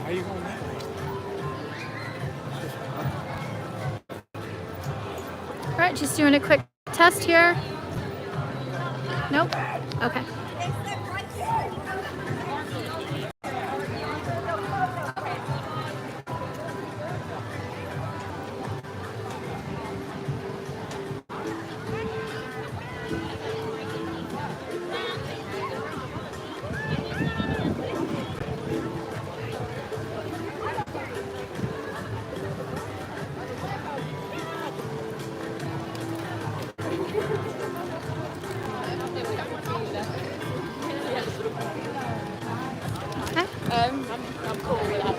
How you going that way? All right, just doing a quick test here. Nope. Okay. I'm cool with that.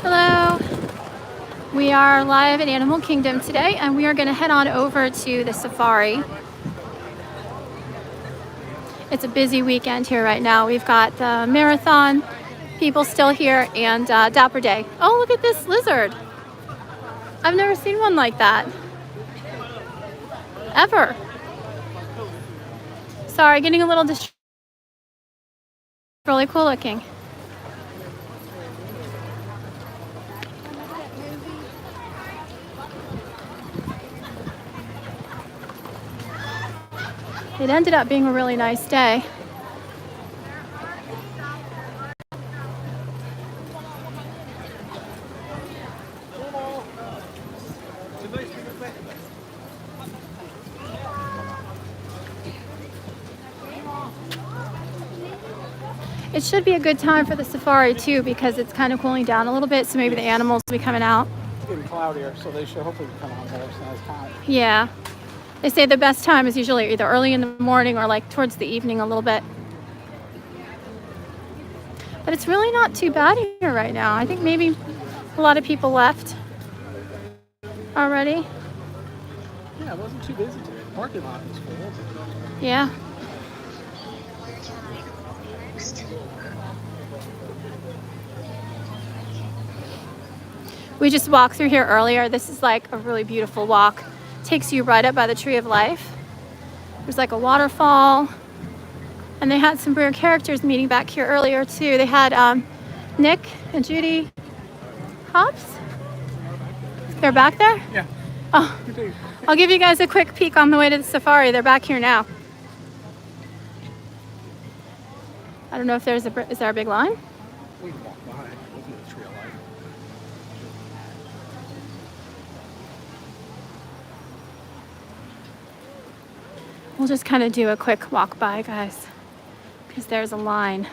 Hello. We are live at Animal Kingdom today, and we are going to head on over to the safari. It's a busy weekend here right now. We've got the marathon people still here and Dapper Day. Oh, look at this lizard. I've never seen one like that. Ever. Sorry, getting a little distracted. Really cool looking. It ended up being a really nice day. It should be a good time for the safari too, because it's kind of cooling down a little bit, so maybe the animals will be coming out. It's getting cloudier, so they should hopefully come on there. It's not as hot. Yeah. They say the best time is usually either early in the morning or like towards the evening a little bit. But it's really not too bad here right now. I think maybe a lot of people left already. Yeah, it wasn't too busy today. The parking lot was full. Yeah. We just walked through here earlier. This is like a really beautiful walk. Takes you right up by the Tree of Life. There's like a waterfall. And they had some weird characters meeting back here earlier too. They had Nick and Judy Hobbs. They're back there? Yeah. Oh, I'll give you guys a quick peek on the way to the safari. They're back here now. I don't know if is there a big line? We can walk by. Looking at the Tree of Life. We'll just kind of do a quick walk by, guys, because there's a line.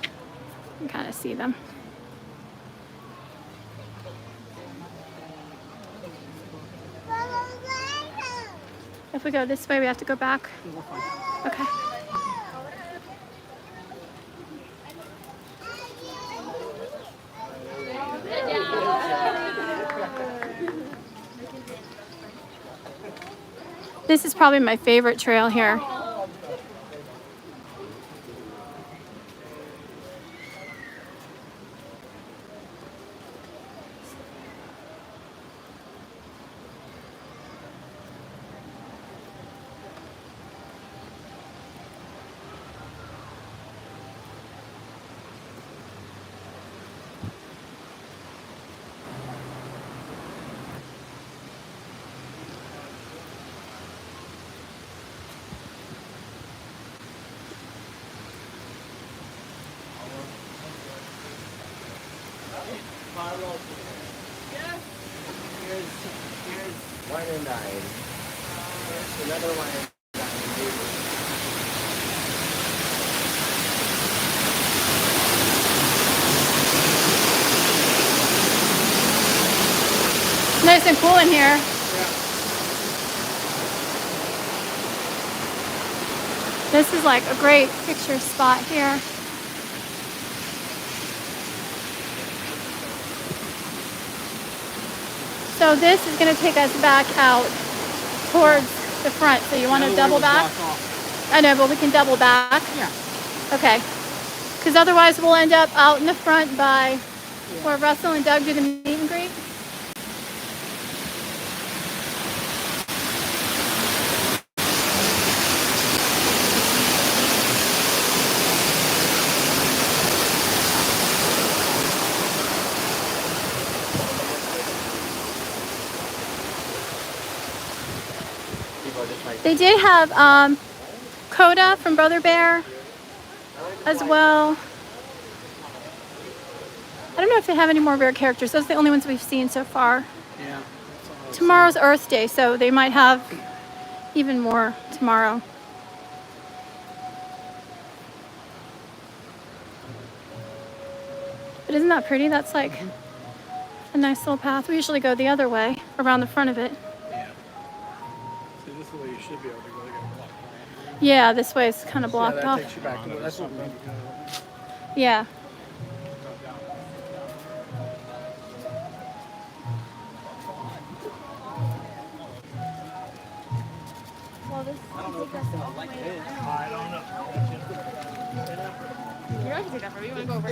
You can kind of see them. If we go this way, we have to go back. Okay. This is probably my favorite trail here. Here's wine and dine. Here's another wine and Nice and cool in here. This is like a great picture spot here. So this is going to take us back out towards the front. So you want to double back? I know, but we can double back. Yeah. Okay. Because otherwise we'll end up out in the front by where Russell and Doug do the meet and greet. or just like They did have Coda from Brother Bear as well. I don't know if they have any more rare characters. Those are the only ones we've seen so far. Yeah. Tomorrow's Earth Day, so they might have even more tomorrow. But isn't that pretty? That's like a nice little path. We usually go the other way, around the front of it. Yeah. See, this is the way you should be able to go. They got a block plan. Yeah, this way is kind of blocked Yeah, that off. takes you back to that's what we need to go. Yeah. I don't know if it's gonna like this. I don't know. You're going to take that for me. You want to go over?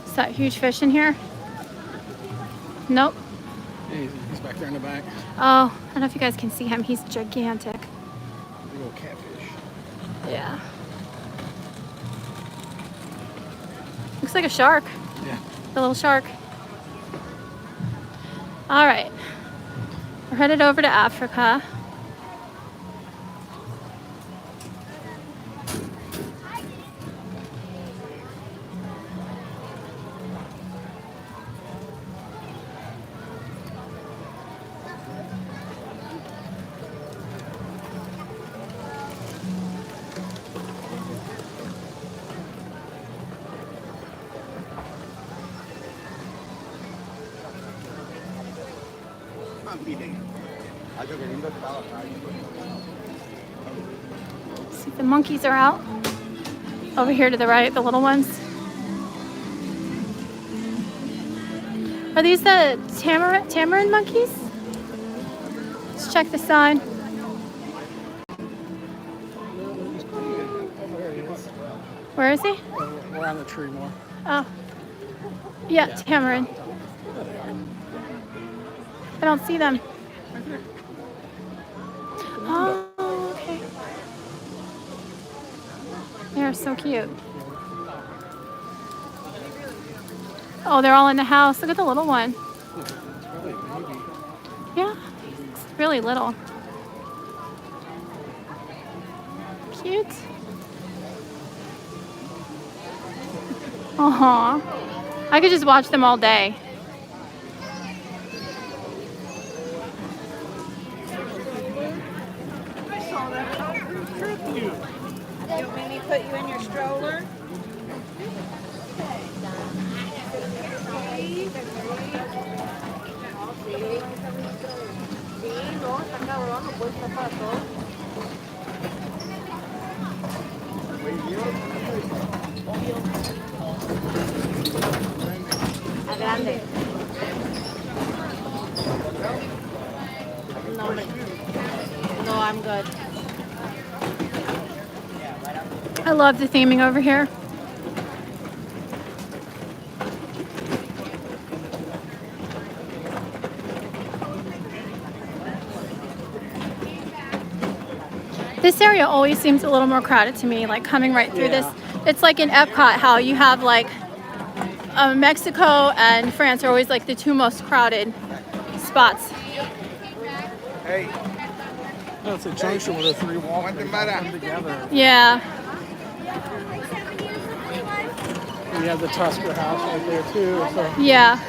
Is that huge fish in here? Nope. He's back there in the back. Oh, I don't know if you guys can see him. He's gigantic. Big old catfish. Yeah. Looks like a shark. Yeah. The little shark. All right. We're headed over to Africa. See if the monkeys are out. Over here to the right, the little ones. Are these the tamarin monkeys? Let's check the sign. There he is. Where is he? Around the tree more. Oh. Yeah, tamarin. There they are. I don't see them. Right there. Oh, okay. They're so cute. Oh, they're all in the house. Look at the little one. It's really a baby. Yeah, it's really little. Cute. Aw. I could just watch them all day. You want me to put you in your stroller? A grande. No, no, I'm good. I love the theming over here. This area always seems a little more crowded to me, like coming right through this. It's like in Epcot, how you have like Mexico and France are always like the two most crowded spots. Hey, No, it's a junction where the three walls come together. Yeah. And you have the Tusker House right there too. So Yeah.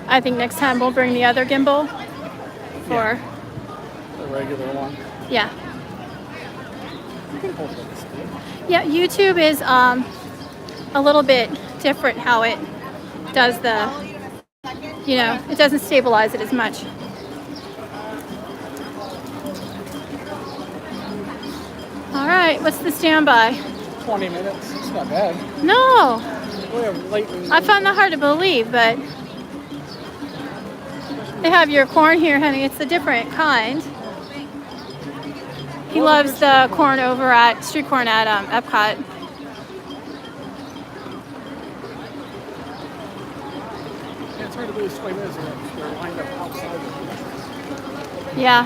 I think next time we'll bring the other gimbal for, the regular one. yeah. You can hold it still. Yeah, YouTube is a little bit different how it does the, you know, it doesn't stabilize it as much. All right, what's the standby? 20 minutes. It's not bad. No, We have late in I found that hard to believe, but they have your corn here, honey. It's a different kind. He loves the corn over at street corn at Epcot. Yeah, it's hard to believe 20 minutes. They're lined up outside. Yeah.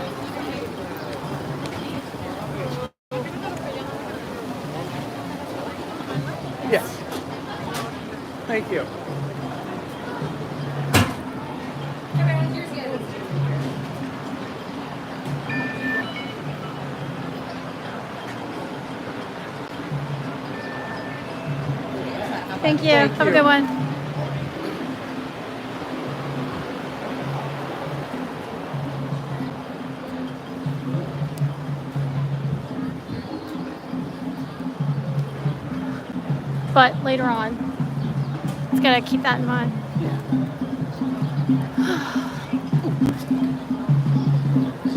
Yes. Thank you. Thank you. Have a good one. But later on, it's gotta keep that in mind.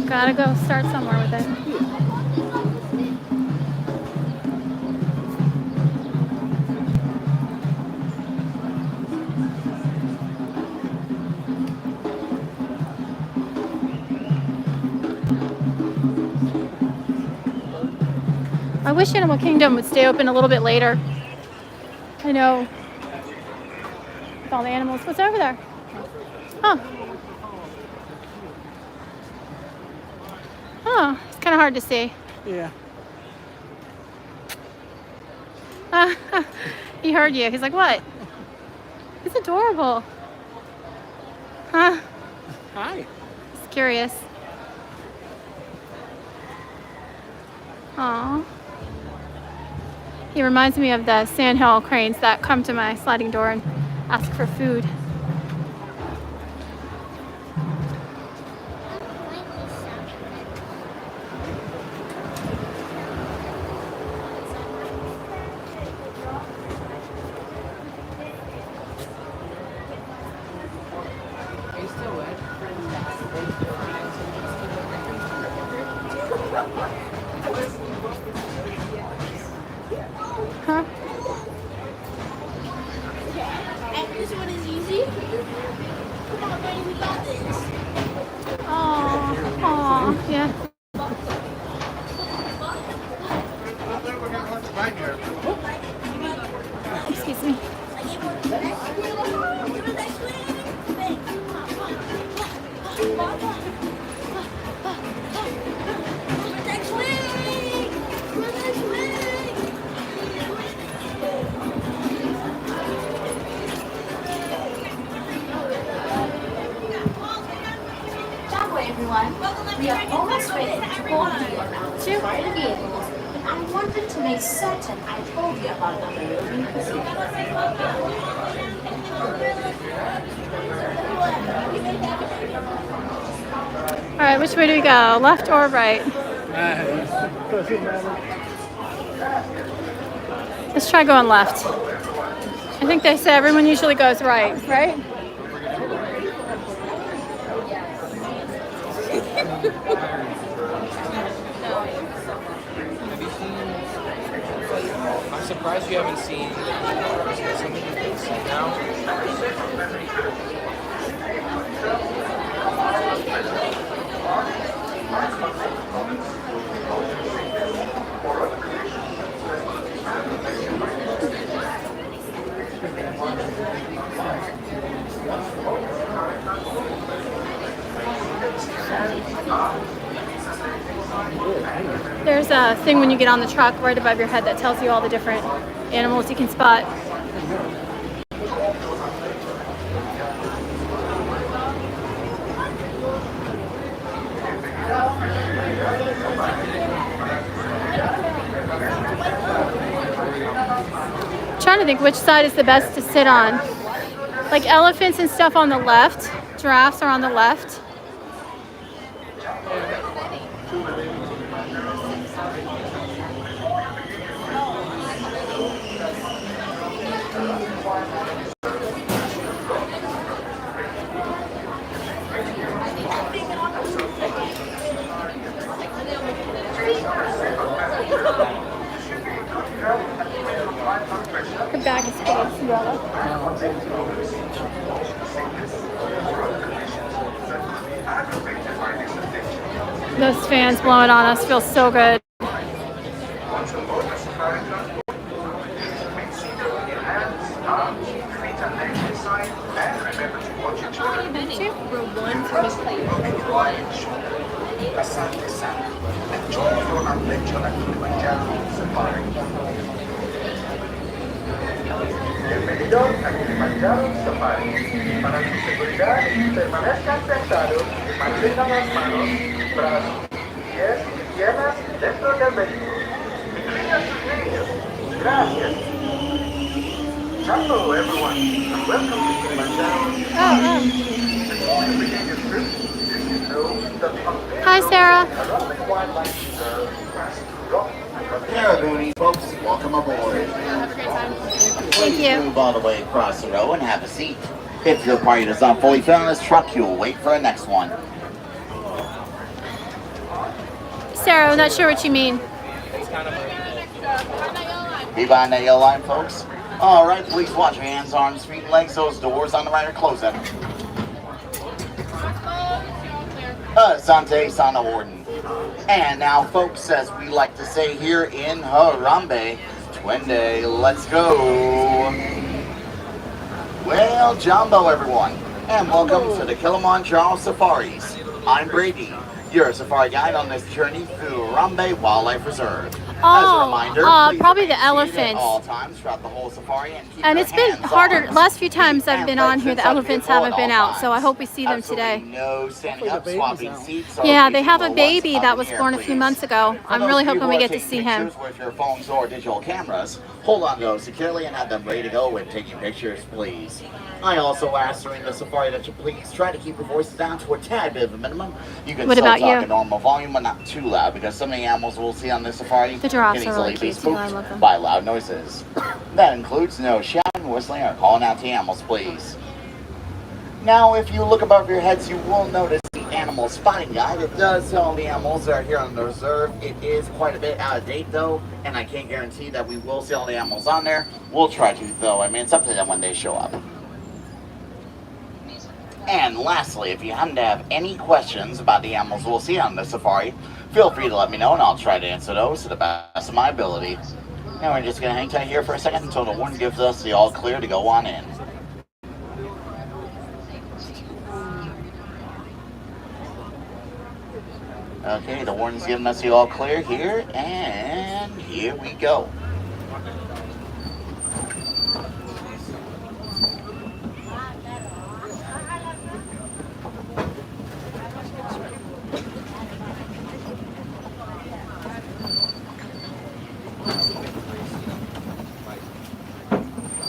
Gotta go start somewhere with it. I wish Animal Kingdom would stay open a little bit later. I know with all the animals. What's over there? Huh. Oh, it's kind of hard to see. Yeah. He heard you. He's like, what? He's adorable. Huh? Hi. He's curious. Aw. He reminds me of the sandhill cranes that come to my sliding door and ask for food. Huh? And this one is easy. Come on, buddy, we got this. Aw. Aw. Yeah. Excuse me. That way, everyone. We are almost ready to board the private vehicles. I wanted to make certain I told you about the moving All right, which way do we go? Left or right? Doesn't matter. Let's try going left. I think they say everyone usually goes right, right? I'm surprised you haven't seen some of the things now. There's a thing when you get on the truck right above your head that tells you all the different animals you can spot. I'm trying to think which side is the best to sit on. Like elephants and stuff on the left, giraffes are on the left. Those fans blowing on us feels so good. Once aboard the safari transport, please remain seated with your hands, arms, feet and legs inside, and remember to watch your children. Asante sana. Enjoy your adventure at Kilimanjaro Safari. Bienvenido a Kilimanjaro Safari. Para su seguridad, permanezcan sentados y mantengan las manos, brazos, pies y piernas dentro del vehículo. Inclina sus niños. Gracias. Hello, everyone, and welcome to Kilimanjaro. Before you begin your trip, did you know that the Hi, Sarah. Aerobic wildlife reserve has to rock Caraboonie, folks, welcome aboard. Thank you. Move all the way across the row and have a seat. If your party does not fully fit on this truck, you will wait for the next one. Sarah, I'm not sure what you mean. It's kind of a Be behind that yellow line, folks. All right, please watch your hands, arms, feet, and legs. Those doors on the right are closed. Asante Sana Warden. And now, folks, as we like to say here in Harambe, Twende, let's go. Well, Jumbo, everyone, and welcome to the Kilimanjaro Safaris. I'm Brady, your safari guide on this journey through Harambe Wildlife Reserve. As a reminder, please probably remain the seated at elephants. all times throughout the whole safari and keep And your it's been hands, harder. arms, Last few times I've and been on legs here, the inside elephants vehicle haven't at been all out, so I times. hope we see them Absolutely today. no standing Hopefully the up, baby's swapping out. seats. Yeah, or they have a reasonable ones baby up that in was here, born a few please. months ago. For I'm those really of you hoping who we are get to taking see him. pictures with your phones or digital cameras, hold on to those securely and have them ready to go when taking pictures, please. I also ask during the safari that you please try to keep your voices down to a tad bit of a minimum. You can What still about talk you? at normal volume, but not too loud, because some of the animals we'll see on this safari The giraffes can are really easily be cute too. I spooked love them. by loud noises. That includes no shouting, whistling, or calling out to animals, please. Now, if you look above your heads, you will notice the animal spotting guide. It does tell the animals that are here on the reserve. It is quite a bit out of date, though, and I can't guarantee that we will see all the animals on there. We'll try to, though. I mean, it's up to them when they show up. And lastly, if you happen to have any questions about the animals we'll see on the safari, feel free to let me know, and I'll try to answer those to the best of my ability. And we're just going to hang tight here for a second until the warden gives us the all clear to go on in. Okay, the warden's giving us the all clear here, and here we go.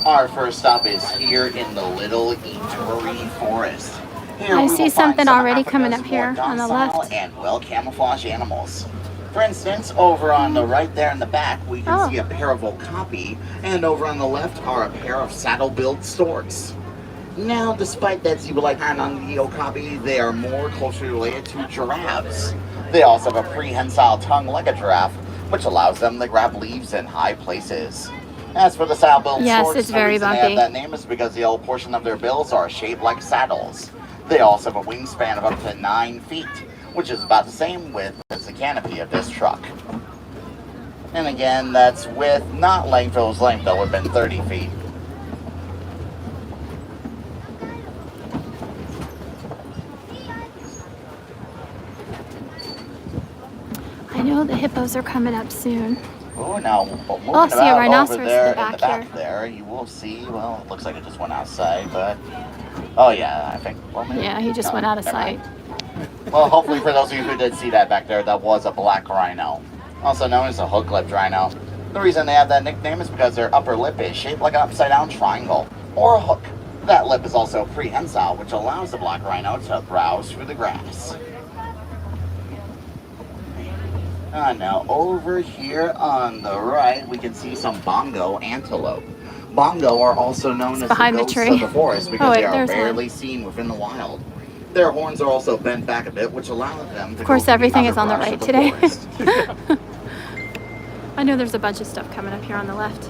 Our first stop is here in the Little Ituri Forest. Here I we see will find something some already Africa's coming up more here on the docile left. and well-camouflaged animals. For instance, over on the right there in the back, we can see a pair of okapi, and over on the left are a pair of saddle-billed storks. Now, despite that zebra-like pattern on the okapi, they are more closely related to giraffes. They also have a prehensile tongue like a giraffe, which allows them to grab leaves in high places. As for the saddle-billed Yes, storks, it's the very reason they bumpy. have that name is because the yellow portion of their bills are shaped like saddles. They also have a wingspan of up to 9 feet, which is about the same width as the canopy of this truck. And again, that's width, not length. If it was length, that would have been 30 feet. I know the hippos are coming up soon. Oh, now moving Oh, I see a about rhinoceros over in there the back here. there, you will see. Well, it looks like it just went outside, but oh yeah, I think. Well, maybe, Yeah, he just no, went out of never sight. mind. Well, hopefully for those of you who did see that back there, that was a black rhino, also known as a hook-lipped rhino. The reason they have that nickname is because their upper lip is shaped like an upside-down triangle or a hook. That lip is also prehensile, which allows the black rhino to browse through the grass. Now over here on the right, we can see some bongo antelope. Bongo are also known as the behind the ghosts tree. of the forest because Oh, wait, they are there's rarely seen within the wild. Their horns are also bent back a bit, which allows them to Of course, go through the everything is on the underbrush right of today. forest. I know there's a bunch of stuff coming up here on the left.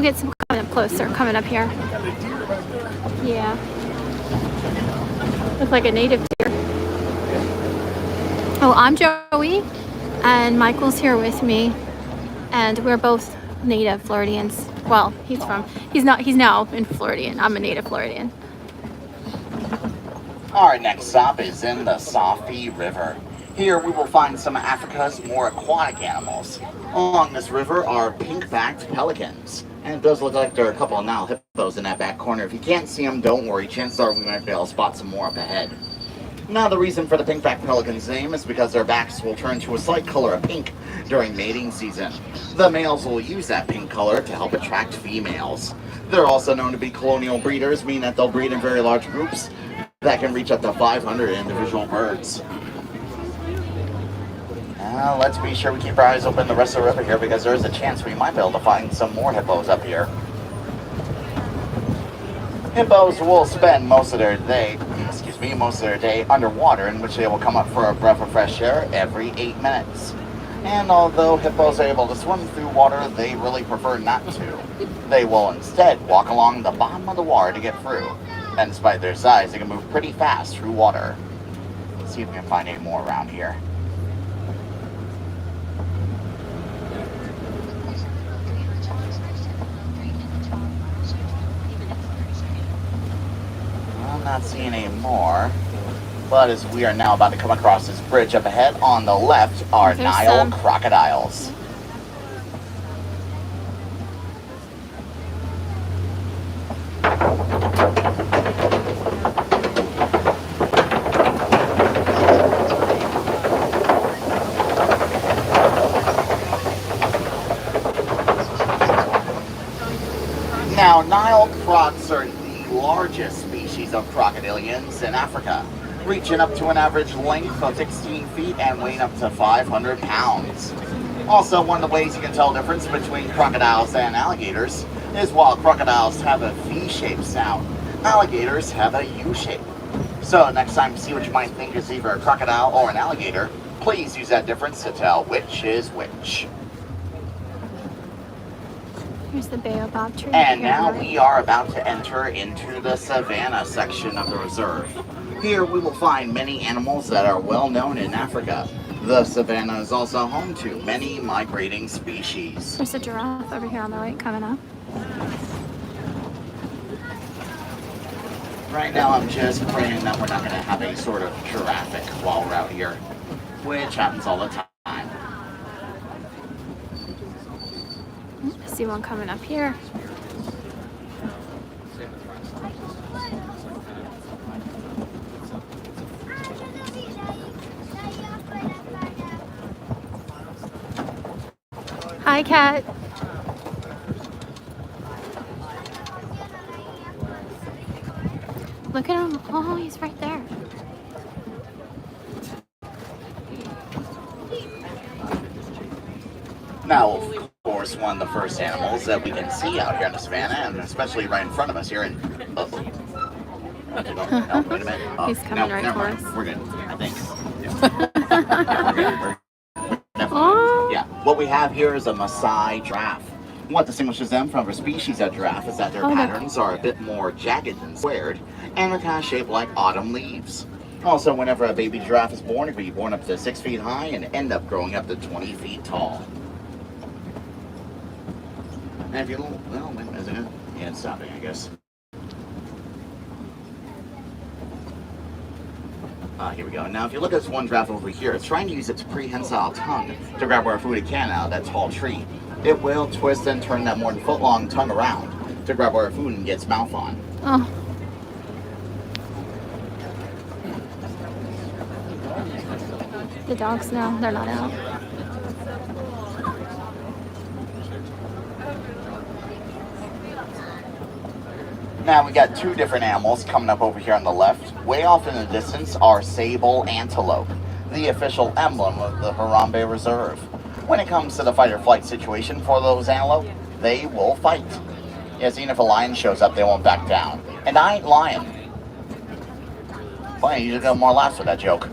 We'll get some coming up closer, coming up here. Got a deer back there. Yeah. Looks like a native deer. Oh, I'm Joey, and Michael's here with me, and we're both native Floridians. Well, he's now in Floridian. I'm a native Floridian. Our next stop is in the Safi River. Here we will find some of Africa's more aquatic animals. Along this river are pink-backed pelicans. And it does look like there are a couple of Nile hippos in that back corner. If you can't see them, don't worry. Chances are we might be able to spot some more up ahead. Now, the reason for the pink-backed pelican's name is because their backs will turn to a slight color of pink during mating season. The males will use that pink color to help attract females. They're also known to be colonial breeders, meaning that they'll breed in very large groups that can reach up to 500 individual birds. Now, let's be sure we keep our eyes open the rest of the river here, because there's a chance we might be able to find some more hippos up here. Hippos will spend most of their day underwater, in which they will come up for a breath of fresh air every 8 minutes. And although hippos are able to swim through water, they really prefer not to. They will instead walk along the bottom of the water to get through. And despite their size, they can move pretty fast through water. Let's see if we can find any more around here. I'm not seeing any more. But as we are now about to come across this bridge up ahead, on the left are Nile crocodiles. Now, Nile crocs are the largest species of crocodilians in Africa, reaching up to an average length of 16 feet and weighing up to 500 pounds. Also, one of the ways you can tell the difference between crocodiles and alligators is while crocodiles have a V-shaped snout, alligators have a U-shape. So next time you see what you might think is either a crocodile or an alligator, please use that difference to tell which is which. Here's the baobab tree. And now we are about to enter into the savanna section of the reserve. Here we will find many animals that are well known in Africa. The savanna is also home to many migrating species. There's a giraffe over here on the right coming up. Right now I'm just praying that we're not going to have any sort of traffic while we're out here, which happens all the time. I see one coming up here. Hi, cat. Look at him. Oh, he's right there. Now, of course, one of the first animals that we can see out here in the savannah, and especially right in front of us here in... Oh, wait a minute. Oh, He's coming right for us. We're good, I think. Yeah, we're good. Oh. Yeah, what we have here is a Maasai giraffe. What distinguishes them from other species of giraffe is that their patterns are a bit more jagged than squared, and they're kind of shaped like autumn leaves. Also, whenever a baby giraffe is born, it can be born up to 6 feet high and end up growing up to 20 feet tall. And if you look, well, wait a minute, yeah, it's stopping, I guess. Here we go. Now, if you look at this one giraffe over here, it's trying to use its prehensile tongue to grab whatever food it can out of that tall tree. It will twist and turn that more than foot-long tongue around to grab whatever food and get its mouth on. Oh. The dogs now, they're not out. Now we got two different animals coming up over here on the left. Way off in the distance are sable antelope, the official emblem of the Harambe Reserve. When it comes to the fight or flight situation for those antelope, they will fight. Yes, even if a lion shows up, they won't back down. And I ain't lying. Funny, you just got more laughs with that joke.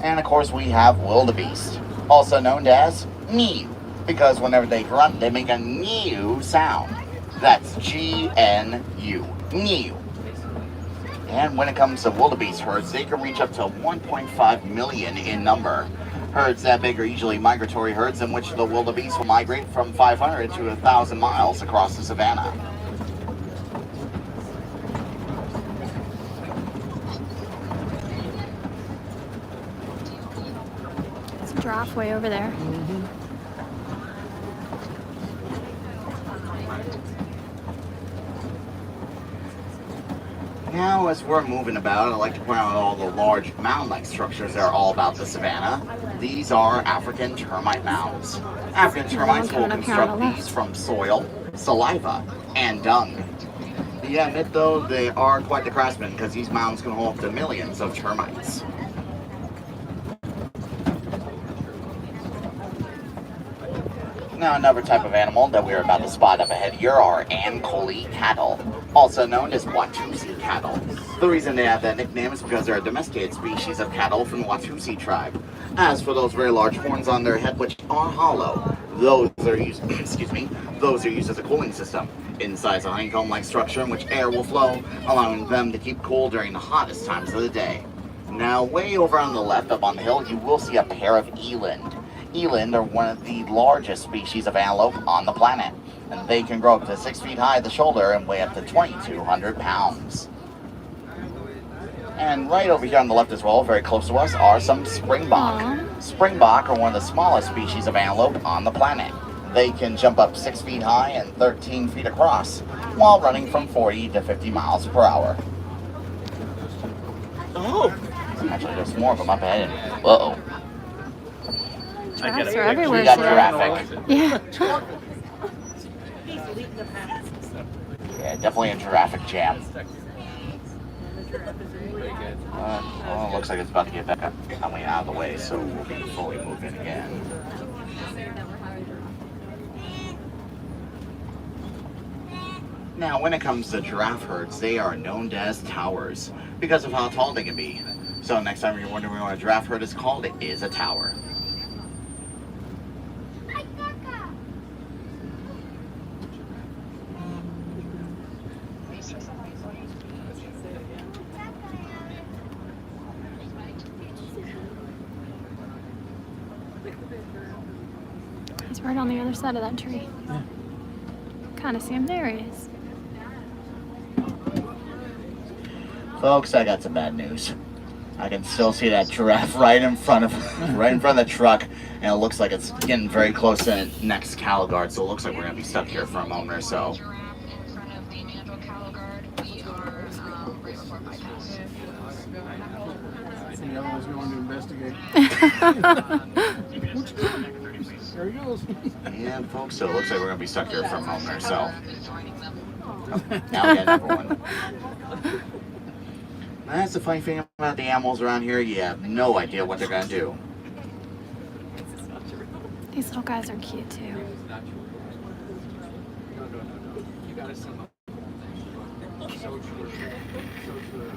And of course we have wildebeest, also known as me, because whenever they grunt, they make a new sound. That's G-N-U, new. And when it comes to wildebeest herds, they can reach up to 1.5 million in number. Herds that big are usually migratory herds in which the wildebeest will migrate from 500 to 1,000 miles across the savannah. It's a giraffe way over there. Now, as we're moving about, I'd like to point out all the large mound-like structures that are all about the savannah. These are African termite mounds. African termites will construct these from soil, saliva, and dung. Yeah, admit though, they are quite the craftsmen because these mounds can hold up to millions of termites. Now, another type of animal that we're about to spot up ahead here are Ankole cattle, also known as Watusi cattle. The reason they have that nickname is because they're a domesticated species of cattle from the Watusi tribe. As for those very large horns on their head, which are hollow, those are used, those are used as a cooling system. Inside is a honeycomb-like structure in which air will flow, allowing them to keep cool during the hottest times of the day. Now, way over on the left up on the hill, you will see a pair of eland. Eland are one of the largest species of antelope on the planet, and they can grow up to 6 feet high at the shoulder and weigh up to 2,200 pounds. And right over here on the left as well, very close to us, are some springbok. Springbok are one of the smallest species of antelope on the planet. They can jump up 6 feet high and 13 feet across, while running from 40 to 50 miles per hour. Oh! Actually, there's more of them up ahead. Uh-oh. Giraffes are everywhere. We got giraffic. Yeah. Yeah, definitely a giraffic jam. Well, it looks like it's about to get back up, coming out of the way, so we'll be fully moving again. Now, when it comes to giraffe herds, they are known as towers because of how tall they can be. So next time you're wondering what a giraffe herd is called, it is a tower. He's right on the other side of that tree. Yeah. Kind of see him. There he is. Folks, I got some bad news. I can still see that giraffe right in front of the truck, and it looks like it's getting very close to the next cattle guard, so it looks like we're gonna be stuck here for a moment or so. The other one's going to investigate. There he goes. Yeah, folks, so it looks like we're gonna be stuck here for a moment or so. Now we got another one. That's the funny thing about the animals around here. You have no idea what they're gonna do. These little guys are cute too. You gotta sum up. So true. So true.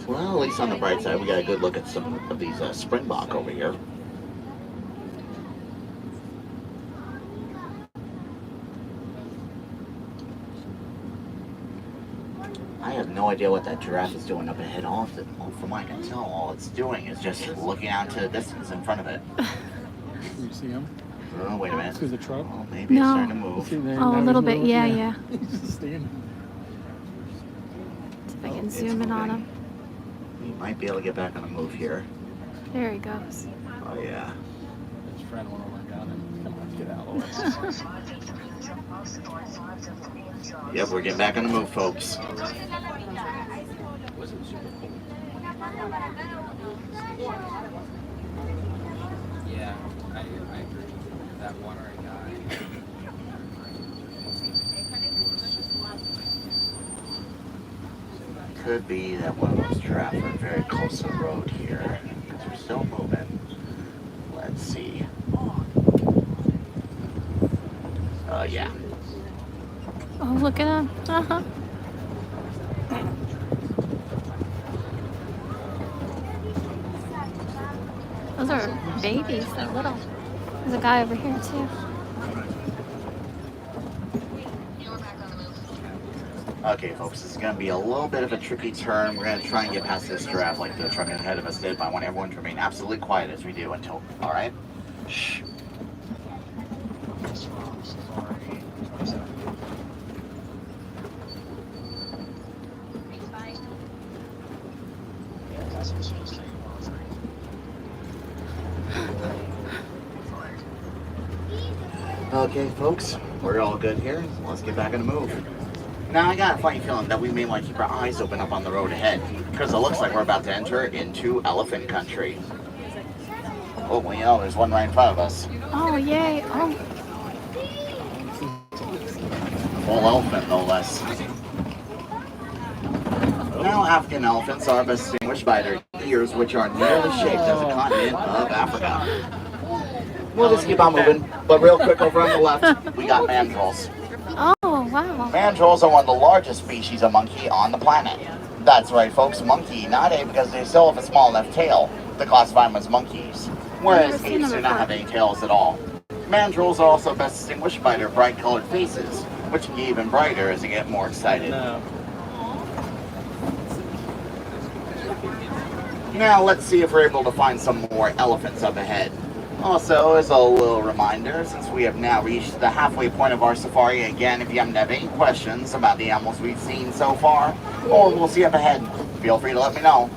Well, at least on the bright side, we got a good look at some of these springbok over here. I have no idea what that giraffe is doing up ahead. From what I can tell, all it's doing is just looking out to the distance in front of it. You see him? Oh, wait a minute. Through the truck? Oh, maybe it's starting to move. See there, Oh, now a little he's bit. moving. Yeah. He's just standing. See if I can It's zoom in on moving. him. He might be able to get back on the move here. There he goes. Oh, yeah. His friend went over and got him. Come on, get out of the way. Yep, we're getting back on the move, folks. Wasn't super cold. Yeah, I agree. That water I got. Could be that one of those giraffes are very close to the road here. Because we're still moving. Let's see. Yeah. Oh, look at them. Uh-huh. Those are babies. They're little. There's a guy over here, too. Okay, folks, this is going to be a little bit of a tricky turn. We're going to try and get past this giraffe like the truck ahead of us did, but I want everyone to remain absolutely quiet as we do until, all right? Shh. Okay, folks, we're all good here. Let's get back on the move. Now, I got a funny feeling that we may want to keep our eyes open up on the road ahead, because it looks like we're about to enter into elephant country. Oh, well, you know, there's one right in front of us. Oh, yay. Oh, Full elephant, no less. Now, African elephants are distinguished by their ears, which are nearly shaped as the continent of Africa. We'll just keep on moving, but real quick over on the left, we got mandrills. oh, wow. Mandrills are one of the largest species of monkey on the planet. That's right, folks, monkey, not ape because they still have a small enough tail to classify them as monkeys, whereas I've never seen apes them do not before. have any tails at all. Mandrills are also best distinguished by their bright colored faces, which can get even brighter as they get more excited. No. Now let's see if we're able to find some more elephants up ahead. Also, as a little reminder, since we have now reached the halfway point of our safari, again, if you haven't had any questions about the animals we've seen so far, or we'll see up ahead, feel free to let me know.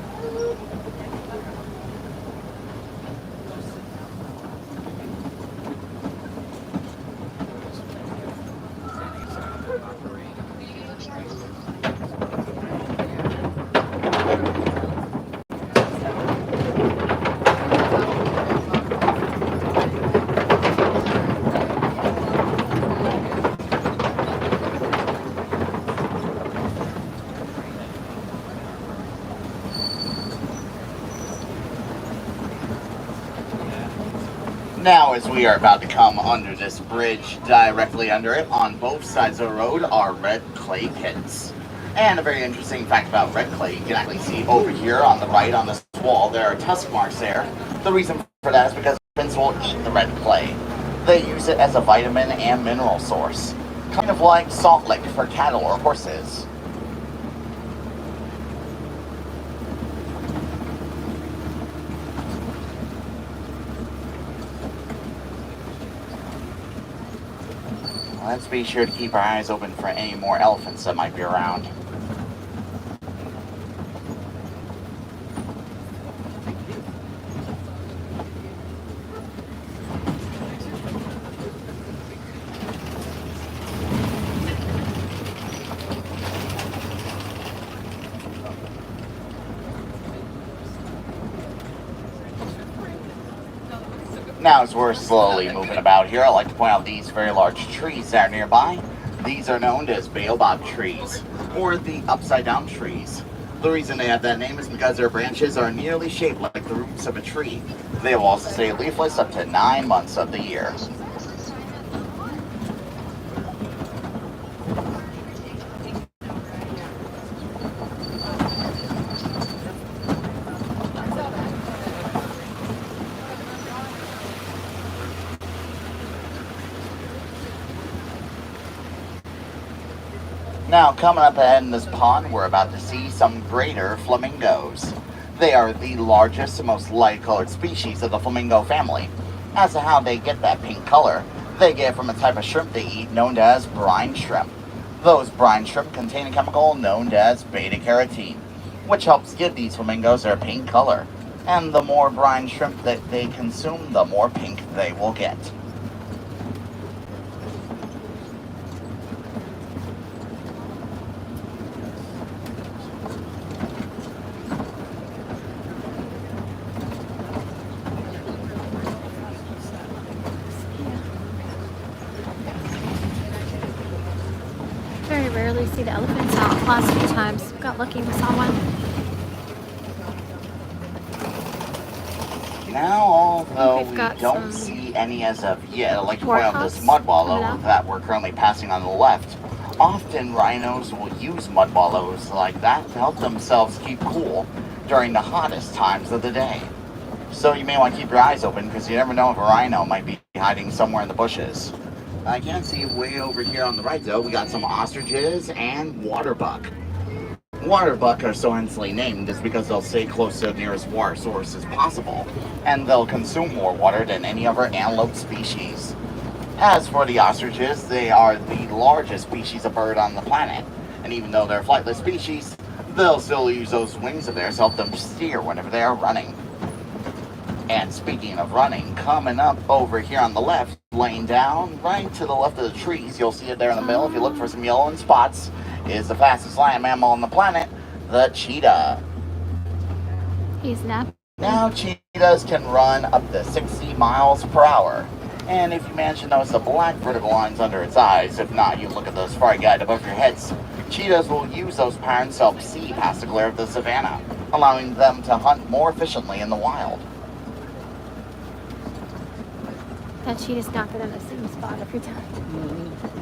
Now, as we are about to come under this bridge, directly under it, on both sides of the road, are red clay pits. And a very interesting fact about red clay, you can actually see over here on the right on this wall, there are tusk marks there. The reason for that is because elephants will eat the red clay. They use it as a vitamin and mineral source, kind of like salt lick for cattle or horses. Let's be sure to keep our eyes open for any more elephants that might be around. Now, as we're slowly moving about here, I'd like to point out these very large trees that are nearby. These are known as baobab trees, or the upside-down trees. The reason they have that name is because their branches are nearly shaped like the roots of a tree. They will also stay leafless up to 9 months of the year. Now, coming up ahead in this pond, we're about to see some greater flamingos. They are the largest and most light-colored species of the flamingo family. As to how they get that pink color, they get it from a type of shrimp they eat known as brine shrimp. Those brine shrimp contain a chemical known as beta-carotene, which helps give these flamingos their pink color. And the more brine shrimp that they consume, the more pink they will get. Very rarely see the elephants out. Last few times, we got lucky, we saw one. Now, although We've we got don't some see any as of yet, I'd like to point out this warthogs mud wallow coming out. that we're currently passing on the left. often rhinos will use mud wallows like that to help themselves keep cool during the hottest times of the day. So you may want to keep your eyes open because you never know if a rhino might be hiding somewhere in the bushes. I can see way over here on the right though, we got some ostriches and waterbuck. Waterbuck are so instantly named is because they'll stay close to the nearest water source as possible, and they'll consume more water than any other antelope species. As for the ostriches, they are the largest species of bird on the planet, and even though they're flightless species, they'll still use those wings of theirs to help them steer whenever they are running. And speaking of running, coming up over here on the left, laying down right to the left of the trees, you'll see it there in the middle if you look for some yellow and spots, is the fastest land mammal on the planet, the cheetah. He's napping. Now cheetahs can run up to 60 miles per hour. And if you manage to notice the black vertical lines under its eyes, if not, you look at the safari guide above your heads, cheetahs will use those patterns to help see past the glare of the savannah, allowing them to hunt more efficiently in the wild. That cheetah's not good in the same spot every time.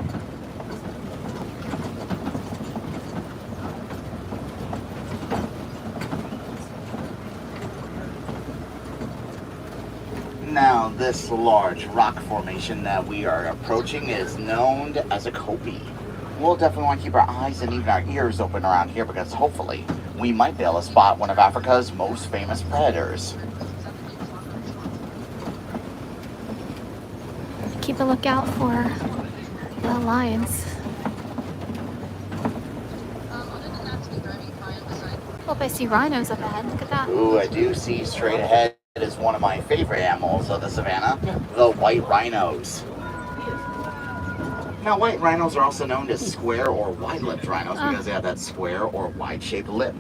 Now, this large rock formation that we are approaching is known as a kopie. We'll definitely want to keep our eyes and even our ears open around here because hopefully we might be able to spot one of Africa's most famous predators. Keep a lookout for the lions. Hope I see rhinos up ahead. Look at that. Ooh, I do see straight ahead is one of my favorite animals of the savannah, the white rhinos. Now, white rhinos are also known as square or wide-lipped rhinos because they have that square or wide-shaped lip.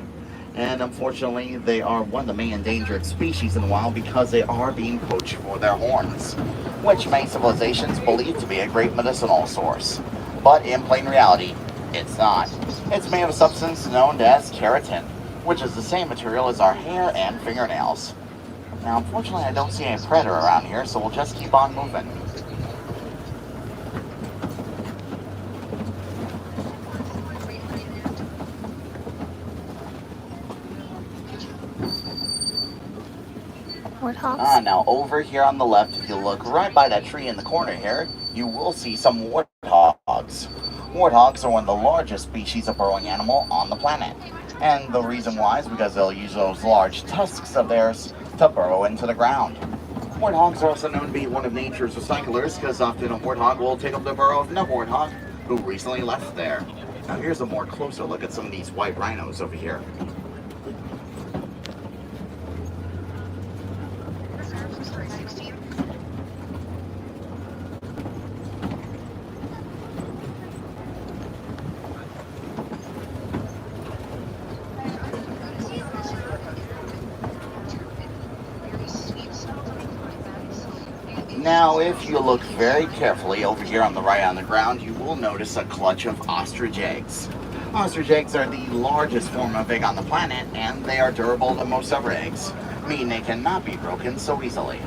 And unfortunately, they are one of the main endangered species in the wild because they are being poached for their horns, which many civilizations believe to be a great medicinal source. But in plain reality, it's not. It's made of a substance known as keratin, which is the same material as our hair and fingernails. Now, unfortunately, I don't see any predator around here, so we'll just keep on moving. Warthogs. Now over here on the left, if you look right by that tree in the corner here, you will see some warthogs. Warthogs are one of the largest species of burrowing animal on the planet. And the reason why is because they'll use those large tusks of theirs to burrow into the ground. Warthogs are also known to be one of nature's recyclers because often a warthog will take up the burrow of another warthog who recently left there. Now here's a more closer look at some of these white rhinos over here. Now, if you look very carefully over here on the right on the ground, you will notice a clutch of ostrich eggs. Ostrich eggs are the largest form of egg on the planet, and they are durable to most other eggs, meaning they cannot be broken so easily.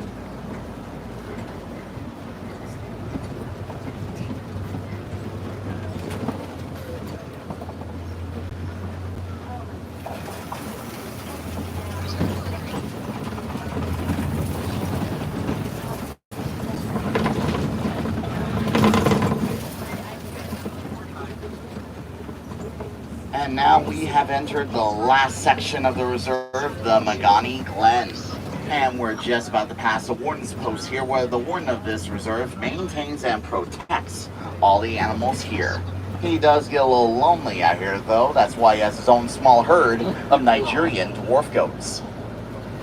And now we have entered the last section of the reserve, the Magani Glen. And we're just about to pass the warden's post here where the warden of this reserve maintains and protects all the animals here. He does get a little lonely out here though, that's why he has his own small herd of Nigerian dwarf goats.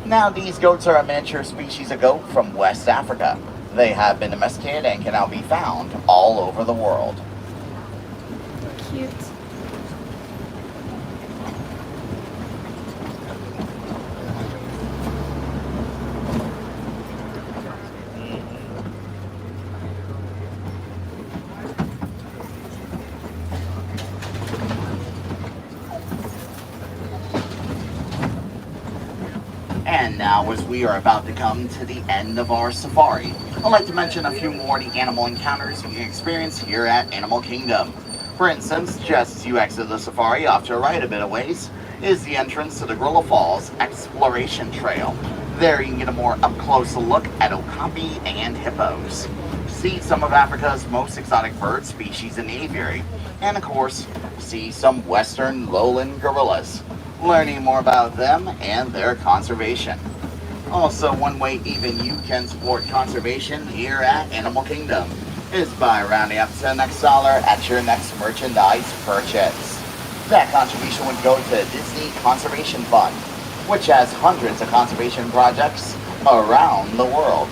Now these goats are a miniature species of goat from West Africa. They have been domesticated and can now be found all over the world. Cute. And now, as we are about to come to the end of our safari, I'd like to mention a few more of the animal encounters you can experience here at Animal Kingdom. For instance, just as you exit the safari, off to the right a bit of ways is the entrance to the Gorilla Falls Exploration Trail. There you can get a more up-close look at okapi and hippos, see some of Africa's most exotic bird species in the aviary, and of course, see some western lowland gorillas, learning more about them and their conservation. Also, one way even you can support conservation here at Animal Kingdom is by rounding up to the next dollar at your next merchandise purchase. That contribution would go to Disney Conservation Fund, which has hundreds of conservation projects around the world.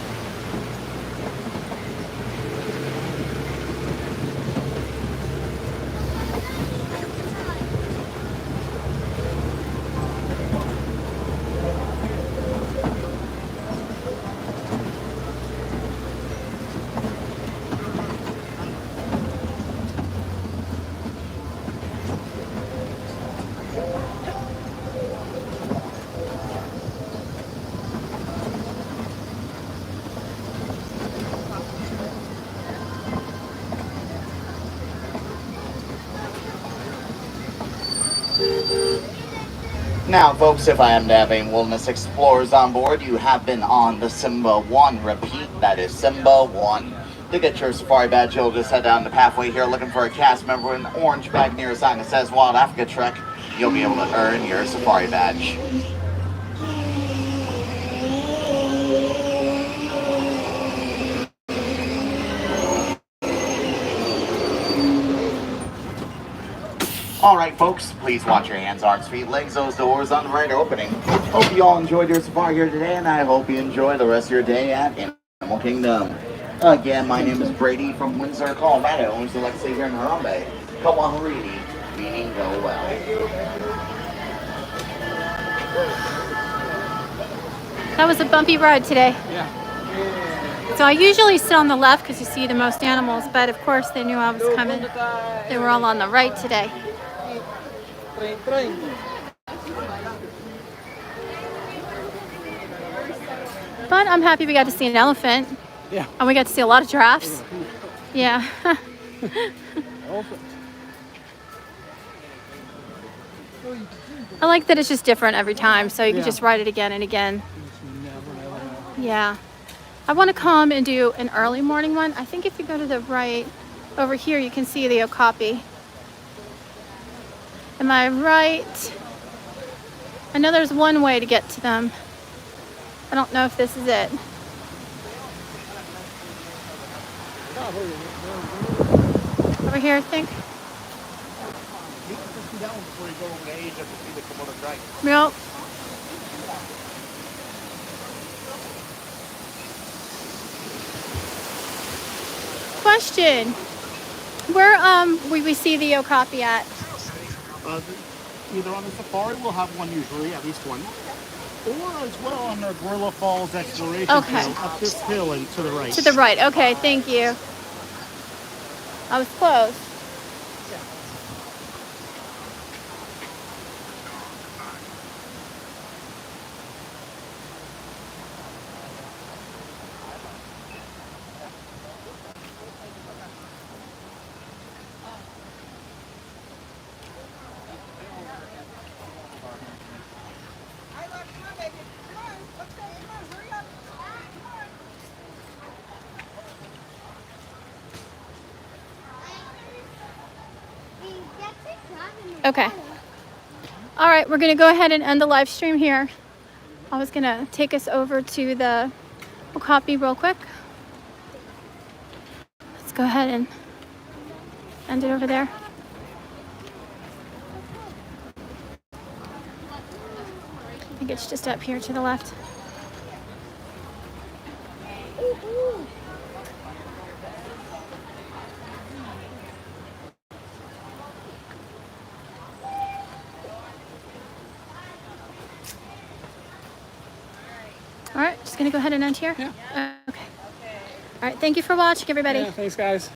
Now, folks, if I am to have any wilderness explorers on board, you have been on the Simba 1. Repeat, that is Simba 1. To get your safari badge, you'll just head down the pathway here looking for a cast member with an orange bag near a sign that says Wild Africa Trek. You'll be able to earn your safari badge. Alright folks, please watch your hands, arms, feet, legs. Those doors on the right are opening. Hope you all enjoyed your safari here today, and I hope you enjoy the rest of your day at Animal Kingdom. Again, my name is Brady from Windsor, Colorado, and we like to say here in Harambe, Kawahariri, meaning go well. That was a bumpy ride today. Yeah. So I usually sit on the left because you see the most animals, but of course they knew I was coming. They were all on the right today. But I'm happy we got to see an elephant. Yeah. And we got to see a lot of giraffes. Yeah. I like that it's just different every time, so you can just ride it again and again. Yeah. I want to come and do an early morning one. I think if you go to the right, over here, you can see the okapi. Am I right? I know there's one way to get to them. I don't know if this is it. Over here, I think. Nope. Question. Where will we see the okapi at? Either on the safari, we'll have one usually, at least one. Or as well on the Gorilla Falls Exploration Trail, up this hill and to the right. To the right. Okay, thank you. I was close. Okay. All right, we're going to go ahead and end the live stream here. I was going to take us over to the okapi real quick. Let's go ahead and end it over there. I think it's just up here to the left. All right, just gonna go ahead and end here. Yeah. Okay. All right, thank you for watching, everybody. Yeah, thanks, guys.